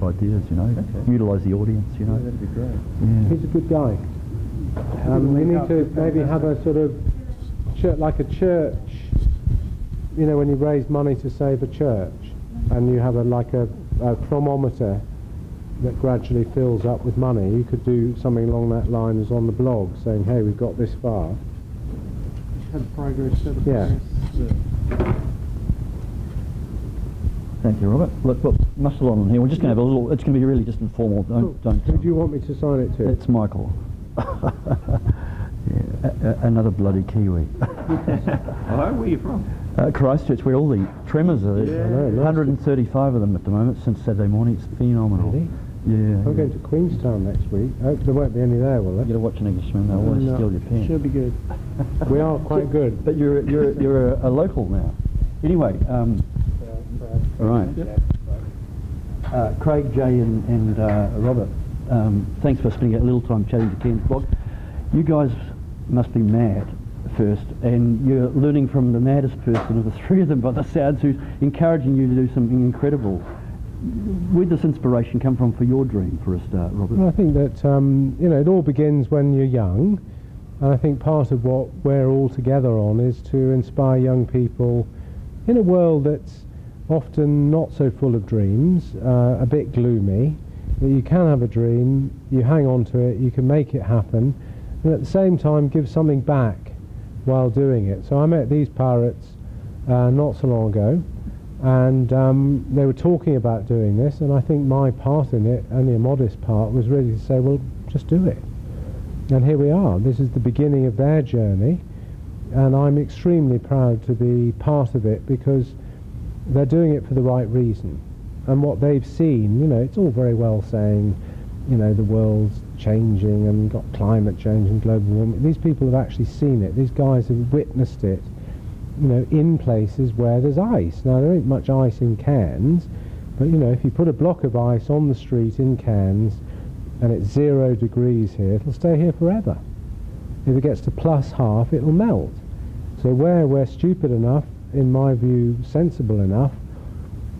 ideas, you know, utilise the audience, you know. Yeah, that'd be great. Yeah. He's a good guy. We need to maybe have a sort of like a church. You know, when you raise money to save a church, and you have a chronometer that gradually fills up with money, you could do something along that line as on the blog, saying, "Hey, we've got this far." Had progress. Yeah. Thank you, Robert. Look, muscle on here. We're just going to have a little. It's going to be really just informal. Don't. Who do you want me to sign it to? It's Michael. Another bloody Kiwi. Hello, where are you from? Christchurch, where all the tremors are. Yeah. I know, 135 of them at the moment since Saturday morning. It's phenomenal. Really? Yeah. I'm going to Queenstown next week. I hope there won't be any there, will You there? got to watch an Englishman. They'll always steal your pen. Should be good. We are quite good. But you're a local now. Anyway, all right. Craig, Jay, and Robert, thanks for spending a little time chatting to Ken's blog. You guys must be mad first, and you're learning from the maddest person of the three of them by the sounds, who's encouraging you to do something incredible. Where does this inspiration come from for your dream, for a start, Robert? Well, I think that you know, it all begins when you're young, and I think part of what we're all together on is to inspire young people in a world that's often not so full of dreams, a bit gloomy, that you can have a dream, you hang on to it, you can make it happen, and at the same time give something back while doing it. So I met these pirates not so long ago, and they were talking about doing this, and I think my part in it, only a modest part, was really to say, well, just do it. And here we are. This is the beginning of their journey, and I'm extremely proud to be part of it, because they're doing it for the right reason. And what they've seen, you know, it's all very well saying, you know, the world's changing and got climate change and global warming. These people have actually seen it. These guys have witnessed it, you know, in places where there's ice. Now, there ain't much ice in Cairns, but, you know, if you put a block of ice on the street in Cairns and it's 0 degrees here, it'll stay here forever. If it gets to +half, it'll melt. So where we're stupid enough, in my view, sensible enough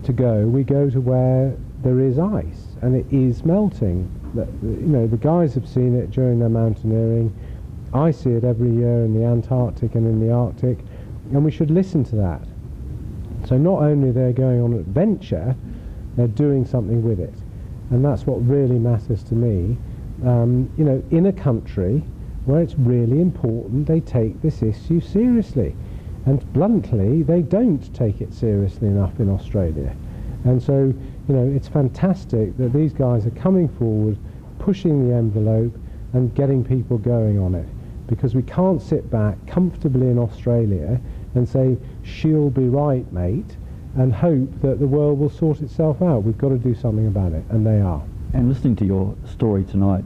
to go, we go to where there is ice, and it is melting. You know, the guys have seen it during their mountaineering. I see it every year in the Antarctic and in the Arctic, and we should listen to that. So not only they're going on an adventure, they're doing something with it, and that's what really matters to me. You know, in a country where it's really important they take this issue seriously. And bluntly, they don't take it seriously enough in Australia. And so, you know, it's fantastic that these guys are coming forward, pushing the envelope and getting people going on it. Because we can't sit back comfortably in Australia and say, she'll be right, mate, and hope that the world will sort itself out. We've got to do something about it, and they are. And listening to your story tonight,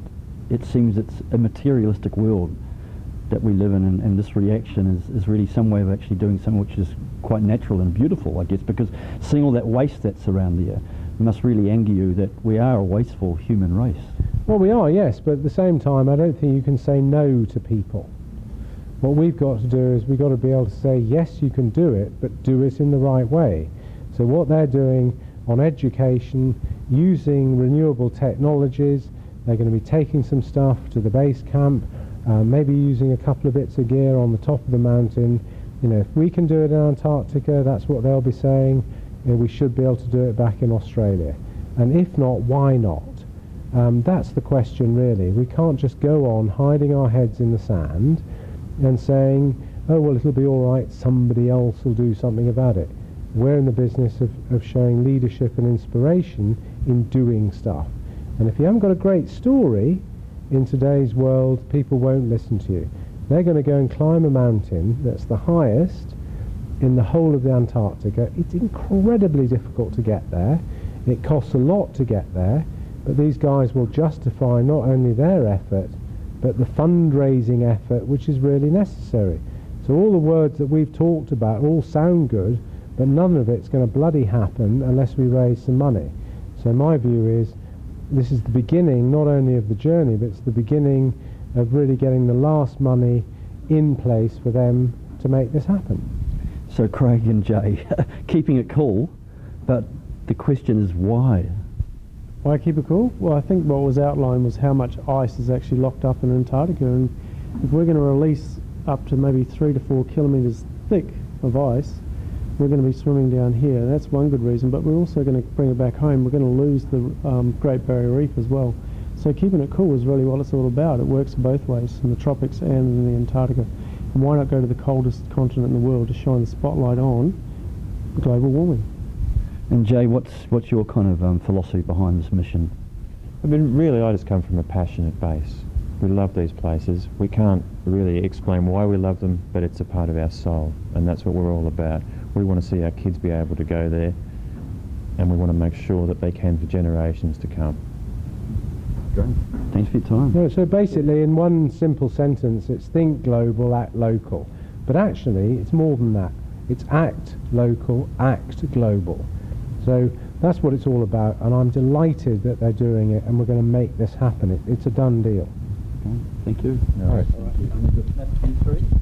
it seems it's a materialistic world that we live in, and this reaction is really some way of actually doing something which is quite natural and beautiful, I guess, because seeing all that waste that's around there must really anger you that we are a wasteful human race. Well, we are, yes, but at the same time, I don't think you can say no to people. What we've got to do is we've got to be able to say, yes, you can do it, but do it in the right way. So what they're doing on education, using renewable technologies, they're going to be taking some stuff to the base camp, maybe using a couple of bits of gear on the top of the mountain. You know, if we can do it in Antarctica, that's what they'll be saying. You know, we should be able to do it back in Australia. And if not, why not? That's the question, really. We can't just go on hiding our heads in the sand and saying, oh, well, it'll be all right, somebody else will do something about it. We're in the business of showing leadership and inspiration in doing stuff. And if you haven't got a great story, in today's world, people won't listen to you. They're going to go and climb a mountain that's the highest in the whole of the Antarctica. It's incredibly difficult to get there. It costs a lot to get there, but these guys will justify not only their effort, but the fundraising effort which is really necessary. So all the words that we've talked about all sound good, but none of it's going to bloody happen unless we raise some money. So my view is, this is the beginning not only of the journey, but it's the beginning of really getting the last money in place for them to make this happen. So Craig and Jay, keeping it cool, but the question is why? Why keep it cool? Well, I think what was outlined was how much ice is actually locked up in Antarctica, and if we're going to release up to maybe 3 to 4 kilometres thick of ice, we're going to be swimming down here. That's one good reason, but we're also going to bring it back home. We're going to lose the Great Barrier Reef as well. So keeping it cool is really what it's all about. It works both ways, in the tropics and in the Antarctica. And why not go to the coldest continent in the world to shine the spotlight on global warming? And Jay, what's your kind of philosophy behind this mission? I mean, really, I just come from a passionate base. We love these places. We can't really explain why we love them, but it's a part of our soul, and that's what we're all about. We want to see our kids be able to go there, and we want to make sure that they can for generations to come. Great. Thanks for your time. No, so basically, in one simple sentence, it's think global, act local. But actually, it's more than that. It's act local, act global. So that's what it's all about, and I'm delighted that they're doing it, and we're going to make this happen. It's a done deal. Okay. Thank you. All right. Thank you.